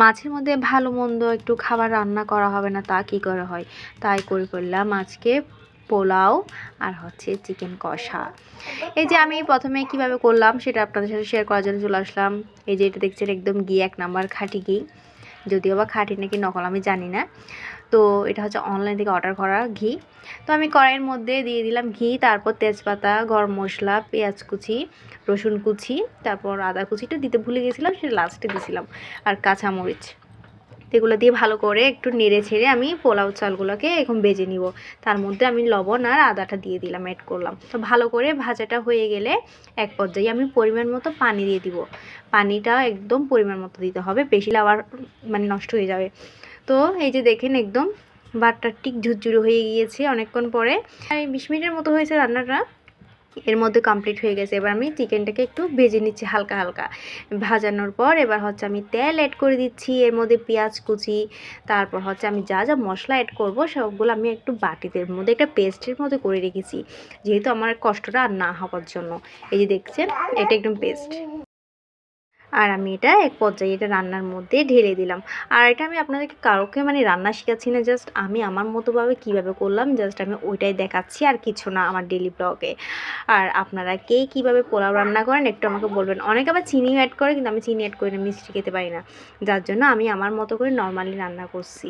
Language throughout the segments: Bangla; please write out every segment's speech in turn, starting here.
মাছের মধ্যে ভালো মন্দ একটু খাবার রান্না করা হবে না তা কী করে হয়, তাই করে ফেললাম আজকে পোলাও আর হচ্ছে চিকেন কষা। এই যে আমি প্রথমে কিভাবে করলাম সেটা আপনাদের সাথে শেয়ার করার জন্য চলে আসলাম। এই যে এটা দেখছেন একদম ঘি, 1 নাম্বার খাঁটি ঘি, যদিও বা খাঁটি নাকি নকল আমি জানি না। তো এটা হচ্ছে অনলাইন থেকে অর্ডার করা ঘি। তো আমি কড়াইয়ের মধ্যে দিয়ে দিলাম ঘি, তারপর তেজপাতা, গরম মশলা, পেঁয়াজ কুচি, রসুন কুচি, তারপর আদা কুচিটা দিতে ভুলে গেছিলাম, সেটা লাস্টে দিয়েছিলাম, আর কাঁচামরিচ। এগুলো দিয়ে ভালো করে একটু নেড়ে ছেড়ে আমি পোলাও চালগুলোকে এখন ভেজে নিব। তার মধ্যে আমি লবণ আর আদাটা দিয়ে দিলাম, অ্যাড করলাম। তো ভালো করে ভাজাটা হয়ে গেলে এক পর্যায়ে আমি পরিমাণ মতো পানি দিয়ে দিব। পানিটা একদম পরিমাণ মতো দিতে হবে, বেশি আবার মানে নষ্ট হয়ে যাবে। তো এই যে দেখেন একদম ভাতটা ঠিক ঝুরঝুরে হয়ে গিয়েছে অনেকক্ষণ পরে, 20 মিনিটের মতো হয়েছে রান্নাটা, এর মধ্যে কমপ্লিট হয়ে গেছে। এবার আমি চিকেনটাকে একটু ভেজে নিচ্ছি হালকা হালকা। ভাজানোর পর এবার হচ্ছে আমি তেল অ্যাড করে দিচ্ছি, এর মধ্যে পেঁয়াজ কুচি, তারপর হচ্ছে আমি যা যা মশলা অ্যাড করব সবগুলো আমি একটু বাটিতে মধ্যে একটা পেস্টের মধ্যে করে রেখেছি, যেহেতু আমার কষ্টটা আর না হওয়ার জন্য। এই যে দেখছেন এটা একদম পেস্ট। আর আমি এটা এক পর্যায়ে এটা রান্নার মধ্যে ঢেলে দিলাম। আর এটা আমি আপনাদেরকে কাউকে মানে রান্না শেখাচ্ছি না, জাস্ট আমি আমার মতোভাবে কীভাবে করলাম জাস্ট আমি ওইটাই দেখাচ্ছি, আর কিছু না আমার ডেলি ব্লগে। আর আপনারা কে কীভাবে পোলাও রান্না করেন একটু আমাকে বলবেন। অনেকে আবার চিনিও অ্যাড করে, কিন্তু আমি চিনি অ্যাড করি না, মিষ্টি খেতে পারি না, যার জন্য আমি আমার মতো করে নর্মালি রান্না করছি।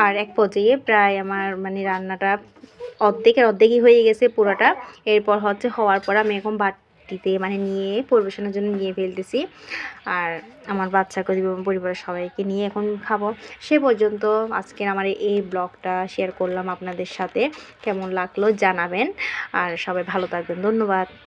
আর এক পর্যায়ে প্রায় আমার মানে রান্নাটা অর্ধেকই হয়ে গেছে পুরোটা। এরপর হচ্ছে হওয়ার পর আমি এখন বাটিতে মানে নিয়ে পরিবেশনের জন্য নিয়ে ফেলতেছি। আর আমার বাচ্চাকে দিব, পরিবারের সবাইকে নিয়ে এখন খাবো। সে পর্যন্ত আজকের আমার এই ব্লগটা শেয়ার করলাম আপনাদের সাথে। কেমন লাগলো জানাবেন, আর সবাই ভালো থাকবেন। ধন্যবাদ।